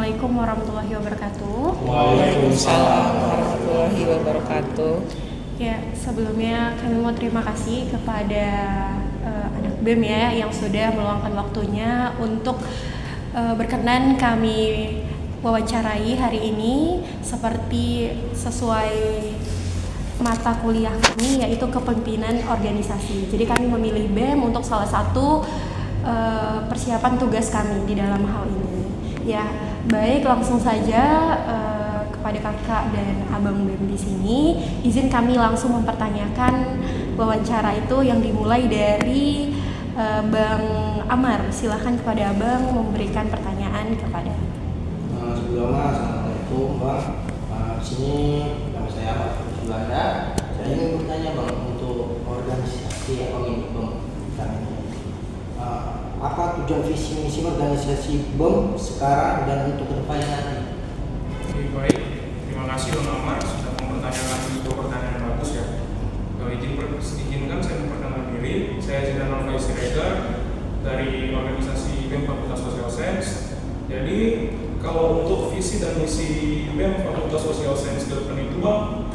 Assalamualaikum warahmatullahi wabarakatuh. Waalaikumsalam warahmatullahi wabarakatuh. Ya, sebelumnya kami mau terima kasih kepada anak BEM ya yang sudah meluangkan waktunya untuk berkenan kami wawancarai hari ini seperti sesuai mata kuliah kami, yaitu kepemimpinan organisasi. Jadi kami memilih BEM untuk salah satu persiapan tugas kami di dalam hal ini. Ya, baik, langsung saja kepada kakak dan abang BEM di sini, izin kami langsung mempertanyakan wawancara itu yang dimulai dari Bang Amar. Silahkan kepada abang memberikan pertanyaan kepada. Sebelumnya, assalamualaikum bang. Di sini nama saya Ahmad Sulanda. Saya ingin bertanya bang untuk organisasi ini bang. Apa tujuan visi misi organisasi BEM sekarang dan untuk kedepannya nanti? Baik, terima kasih Bang Amar sudah mempertanyakan sebuah pertanyaan yang bagus ya. Izinkan saya memperkenalkan diri. Saya Zidan Alfaiz Siregar dari organisasi BEM Fakultas Social Science. Jadi kalau untuk visi dan misi BEM Fakultas Social Science ke depan itu bang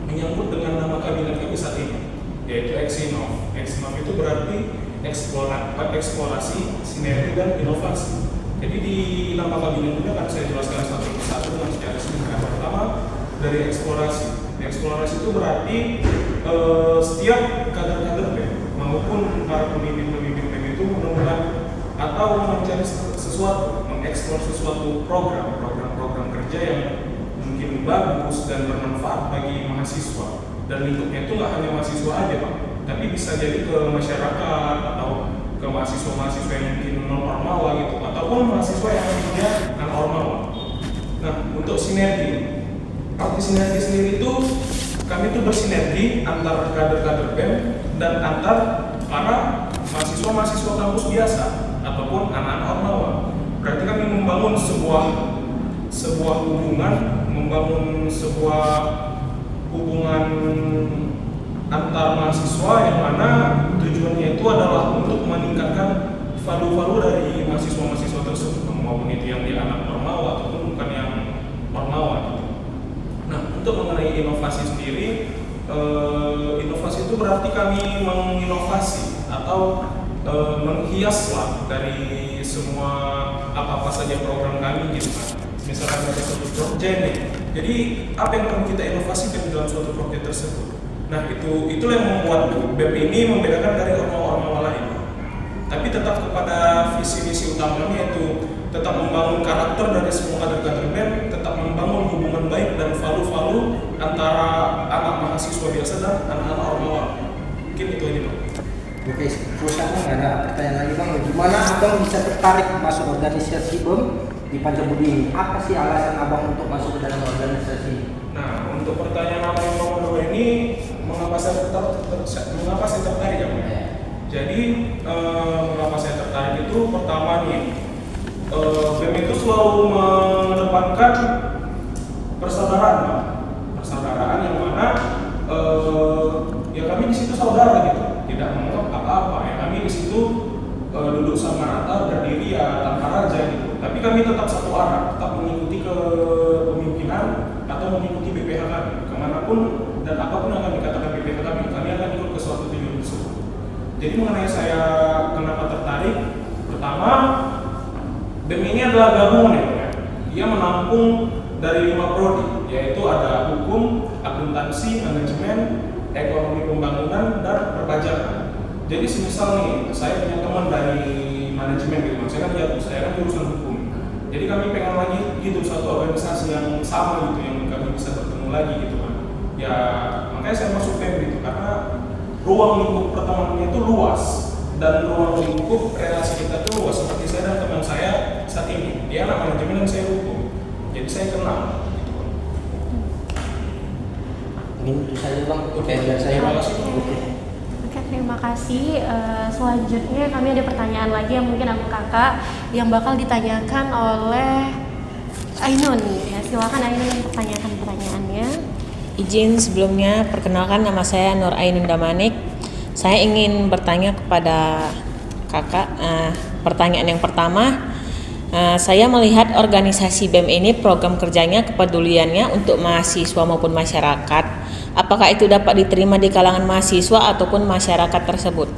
menyangkut dengan nama kabinet kami saat ini, yaitu Exinov. Exinov itu berarti eksplorasi, sinergi dan inovasi. Jadi di nama kabinet ini akan saya jelaskan satu persatu dengan secara singkat. Pertama dari eksplorasi. Eksplorasi itu berarti setiap kader-kader BEM maupun para pemimpin-pemimpin BEM itu menemukan atau mencari sesuatu, mengeksplor sesuatu program kerja yang mungkin bagus dan bermanfaat bagi mahasiswa. Dan lingkupnya itu nggak hanya mahasiswa aja Pak, tapi bisa jadi ke masyarakat atau ke mahasiswa-mahasiswa yang mungkin non-formal gitu, ataupun mahasiswa yang punya non-formal. Nah, untuk sinergi, arti sinergi sendiri itu kami itu bersinergi antar kader-kader BEM dan antar para mahasiswa-mahasiswa kampus biasa ataupun anak-anak ormawa. Berarti kami membangun sebuah hubungan, membangun sebuah hubungan antar mahasiswa yang mana tujuannya itu adalah untuk meningkatkan value-value dari mahasiswa-mahasiswa tersebut, maupun itu yang di anak normal ataupun bukan yang normal gitu. Nah, untuk mengenai inovasi sendiri, inovasi itu berarti kami menginovasi atau menghiaslah dari semua apa-apa saja program kami gitu kan. Misalkan ada suatu proyek nih, jadi apa yang akan kita inovasi dalam suatu proyek tersebut. Nah, itulah yang membuat BEM ini membedakan dari ormawa-ormawa lain. Tapi tetap kepada visi misi utamanya, yaitu tetap membangun karakter dari semua kader-kader BEM, tetap membangun hubungan baik dan value-value antara anak mahasiswa biasa dan anak-anak ormawa. Mungkin itu aja Bang. Oke, pusatnya nggak ada pertanyaan lagi bang. Gimana abang bisa tertarik masuk organisasi BEM di Pancabudi ini? Apa sih alasan abang untuk masuk ke dalam organisasi? Nah, untuk pertanyaan apa yang nomor 2 ini, mengapa saya tertarik ya Bang? Jadi mengapa saya tertarik itu pertama nih, BEM itu selalu mengedepankan persaudaraan, Bang. Persaudaraan yang mana ya kami di situ saudara gitu, tidak menganggap apa-apa ya. Kami di situ duduk sama rata, berdiri ya tanpa raja gitu. Tapi kami tetap satu arah, tetap mengikuti kepemimpinan atau mengikuti BPH kami kemanapun dan apapun yang akan dikatakan BPH kami akan ikut ke suatu tujuan tersebut. Jadi mengenai saya kenapa tertarik, pertama BEM ini adalah gabungan ya. Dia menampung dari 5 prodi, yaitu ada hukum, akuntansi, manajemen, ekonomi pembangunan, dan perpajakan. Jadi semisal nih, saya punya teman dari manajemen gitu, saya kan jurusan hukum. Jadi kami pengen lagi gitu satu organisasi yang sama gitu, yang kami bisa bertemu lagi gitu kan. Ya makanya saya masuk BEM gitu, karena ruang lingkup pertemanannya itu luas dan ruang lingkup relasi kita itu luas. Seperti saya dan teman saya saat ini, dia anak manajemen dan saya hukum. Jadi saya kenal gitu kan. Ini itu saja bang. Oke, dan saya Terima kasih. Oke. Oke, terima kasih. Selanjutnya kami ada pertanyaan lagi yang mungkin aku kakak yang bakal ditanyakan oleh Ainun. Ya, silakan Ainun pertanyakan pertanyaannya. Izin sebelumnya, perkenalkan nama saya Nur Ainun Damanik. Saya ingin bertanya kepada kakak. Pertanyaan yang pertama, Saya melihat organisasi BEM ini program kerjanya kepeduliannya untuk mahasiswa maupun masyarakat. Apakah itu dapat diterima di kalangan mahasiswa ataupun masyarakat tersebut?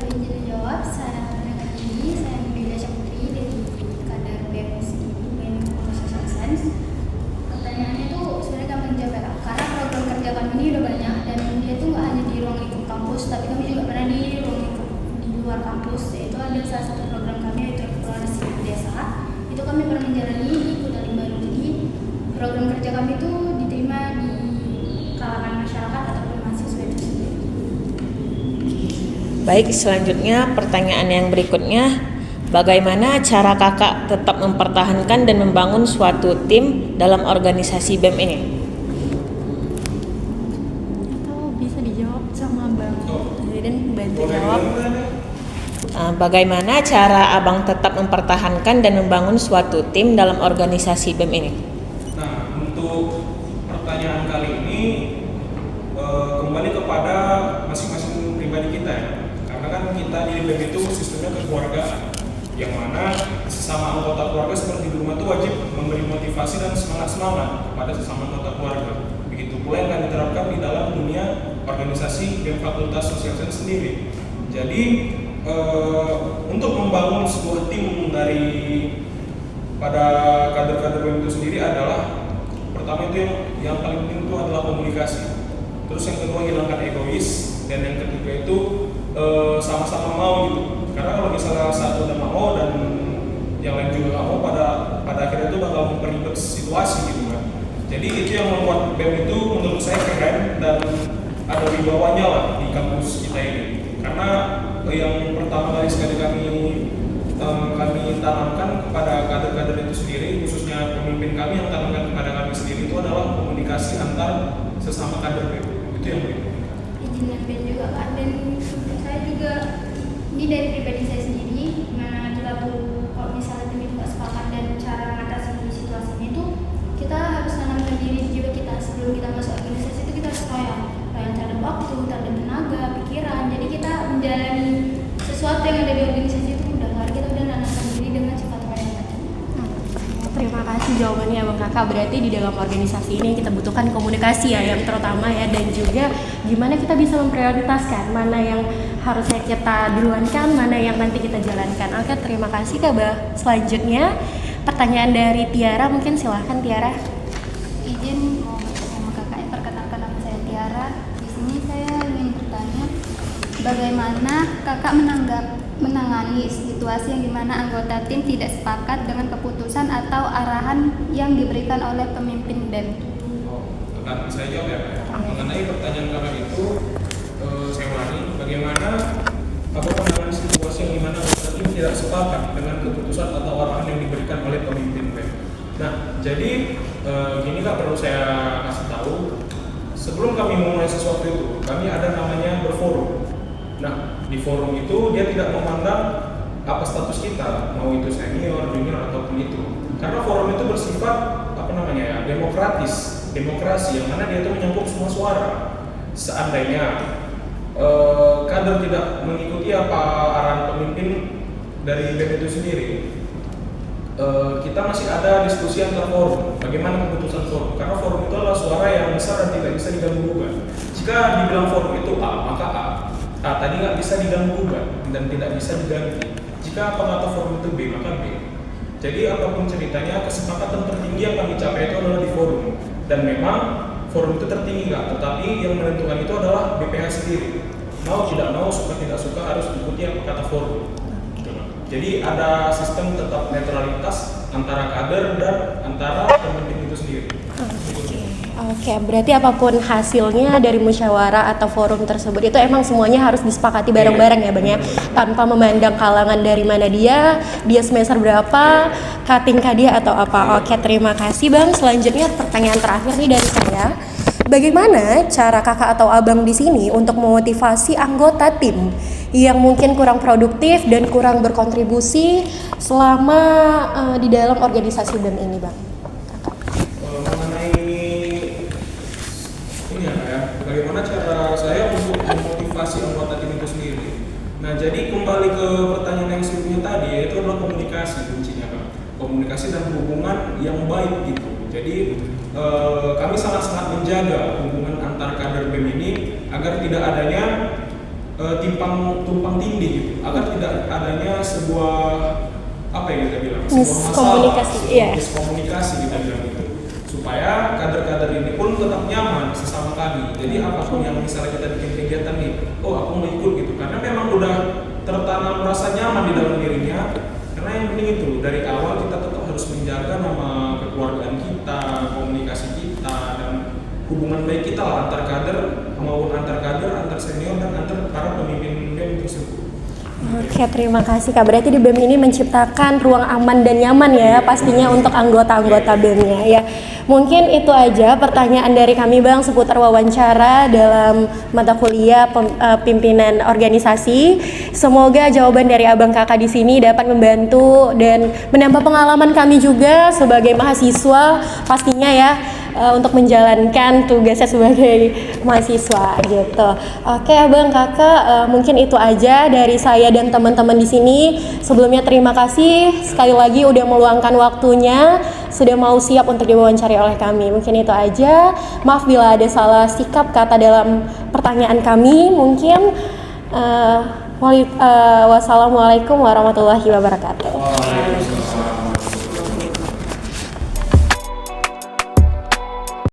Izin jawab, saya dengan ini, saya Mila Syafri dari kader BEM Social Science. Pertanyaannya itu sebenarnya gampang dijawab ya, karena program kerja kami ini udah banyak dan dia tuh nggak hanya di ruang lingkup kampus, tapi kami juga pernah di ruang lingkup di luar kampus. Yaitu ada salah satu program kami yaitu eksplorasi desa. Itu kami pernah menjalani di Kota Limbaru. Jadi program kerja kami itu diterima di kalangan masyarakat ataupun mahasiswa itu sendiri. Baik, selanjutnya pertanyaan yang berikutnya, bagaimana cara kakak tetap mempertahankan dan membangun suatu tim dalam organisasi BEM ini? Atau bisa dijawab sama Bang Zaidan, bantu Boleh jawab. diulang? Bagaimana cara abang tetap mempertahankan dan membangun suatu tim dalam organisasi BEM ini? Nah, untuk pertanyaan kali ini kembali kepada masing-masing pribadi kita ya. Karena kan kita di BEM itu sistemnya kekeluargaan, yang mana sesama anggota keluarga seperti di rumah itu wajib memberi motivasi dan semangat kepada sesama anggota keluarga. Begitu pula yang akan diterapkan di dalam dunia organisasi BEM Fakultas Sosial Sains sendiri. Jadi untuk membangun sebuah tim dari pada kader-kader BEM itu sendiri adalah pertama itu yang paling penting itu adalah komunikasi. Terus yang kedua hilangkan egois, dan yang ketiga itu sama-sama mau gitu. Karena kalau misalnya satu udah mau dan yang lain juga nggak mau, pada akhirnya itu bakal memperibet situasi gitu kan. Jadi itu yang membuat BEM itu menurut saya keren dan ada wibawanya lah di kampus kita ini. Karena yang pertama kali sekali kami tanamkan kepada kader-kader itu sendiri, khususnya pemimpin kami yang tanamkan kepada kami sendiri itu adalah komunikasi antar sesama kader BEM. Itu yang penting. Izin dan juga Kak, dan saya juga ini dari pribadi saya sendiri, gimana kita tuh kalau misalnya tim itu nggak sepakat dan cara mengatasi situasinya itu kita harus tanamkan diri juga kita sebelum kita masuk organisasi itu kita harus royal terhadap waktu, terhadap tenaga, pikiran. Jadi kita menjalani sesuatu yang ada di organisasi itu udah nggak, kita udah nanamkan diri dengan sifat royal tadi. Terima kasih jawabannya Bang Kakak. Berarti di dalam organisasi ini kita butuhkan komunikasi ya yang terutama ya, dan juga gimana kita bisa memprioritaskan mana yang harusnya kita duluankan, mana yang nanti kita jalankan. Oke, terima kasih Kak Bah. Selanjutnya pertanyaan dari Tiara, mungkin silahkan Tiara. Izin mau sama kakak, perkenalkan nama saya Tiara. Di sini saya ingin bertanya, bagaimana kakak menangani situasi yang dimana anggota tim tidak sepakat dengan keputusan atau arahan yang diberikan oleh pemimpin BEM? Akan saya jawab ya. Mengenai pertanyaan kakak itu, saya ulangi, bagaimana menangani situasi yang dimana anggota tim tidak sepakat dengan keputusan atau arahan yang diberikan oleh pemimpin BEM. Nah, jadi gini Kak, perlu saya kasih tahu, sebelum kami memulai sesuatu itu, kami ada namanya berforum. Nah, di forum itu dia tidak memandang apa status kita, mau itu senior, junior ataupun itu. Karena forum itu bersifat demokratis, demokrasi, yang mana dia itu menyangkut semua suara. Seandainya kader tidak mengikuti apa arahan pemimpin dari BEM itu sendiri, kita masih ada diskusi antar forum, bagaimana keputusan forum. Karena forum itu adalah suara yang besar dan tidak bisa diganggu-gugat. Jika dibilang forum itu A, maka A. Tadi nggak bisa diganggu-gugat dan tidak bisa diganti. Jika apa kata forum itu B, maka B. Jadi apapun ceritanya, kesepakatan tertinggi yang kami capai itu adalah di forum. Dan memang forum itu tertinggi nggak, tetapi yang menentukan itu adalah BPH sendiri. Mau tidak mau, suka tidak suka harus ikuti apa kata forum. Jadi ada sistem tetap netralitas antara kader dan antara pemimpin itu sendiri. Oke, berarti apapun hasilnya dari musyawarah atau forum tersebut itu emang semuanya harus disepakati bareng-bareng ya Bang ya, tanpa memandang kalangan dari mana dia semester berapa, tingkah dia atau apa. Oke, terima kasih Bang. Selanjutnya pertanyaan terakhir nih dari saya. Bagaimana cara kakak atau abang di sini untuk memotivasi anggota tim yang mungkin kurang produktif dan kurang berkontribusi selama di dalam organisasi BEM ini, Bang? Mengenai ini ya, bagaimana cara saya untuk memotivasi anggota tim itu sendiri. Nah, jadi kembali ke pertanyaan yang sebelumnya tadi, yaitu adalah komunikasi kuncinya, Pak. komunikasi dan hubungan yang baik gitu. Jadi kami sangat-sangat menjaga hubungan antar kader BEM ini agar tidak adanya tumpang tindih gitu, agar tidak adanya sebuah apa yang kita bilang, sebuah Miskomunikasi, masalah, iya. miskomunikasi kita bilang gitu, supaya kader-kader ini pun tetap nyaman sesama kami. Jadi apapun yang misalnya kita bikin kegiatan nih, oh aku mau ikut gitu, karena memang udah tertanam rasa nyaman di dalam dirinya. Karena yang penting itu dari awal kita tetap harus menjaga nama kekeluargaan kita, komunikasi kita, dan hubungan baik kita lah antar kader maupun antar kader, antar senior dan antar para pemimpin BEM tersebut. Oke, terima kasih Kak. Berarti di BEM ini menciptakan ruang aman dan nyaman ya pastinya untuk anggota-anggota BEM-nya ya. Mungkin itu aja pertanyaan dari kami Bang seputar wawancara dalam mata kuliah pimpinan organisasi. Semoga jawaban dari Abang Kakak di sini dapat membantu dan menambah pengalaman kami juga sebagai mahasiswa pastinya ya. Untuk menjalankan tugasnya sebagai mahasiswa gitu. Oke, Abang Kakak, mungkin itu aja dari saya dan teman-teman di sini. Sebelumnya terima kasih sekali lagi udah meluangkan waktunya, sudah mau siap untuk diwawancari oleh kami. Mungkin itu aja. Maaf bila ada salah sikap kata dalam pertanyaan kami. Mungkin wassalamualaikum warahmatullahi wabarakatuh.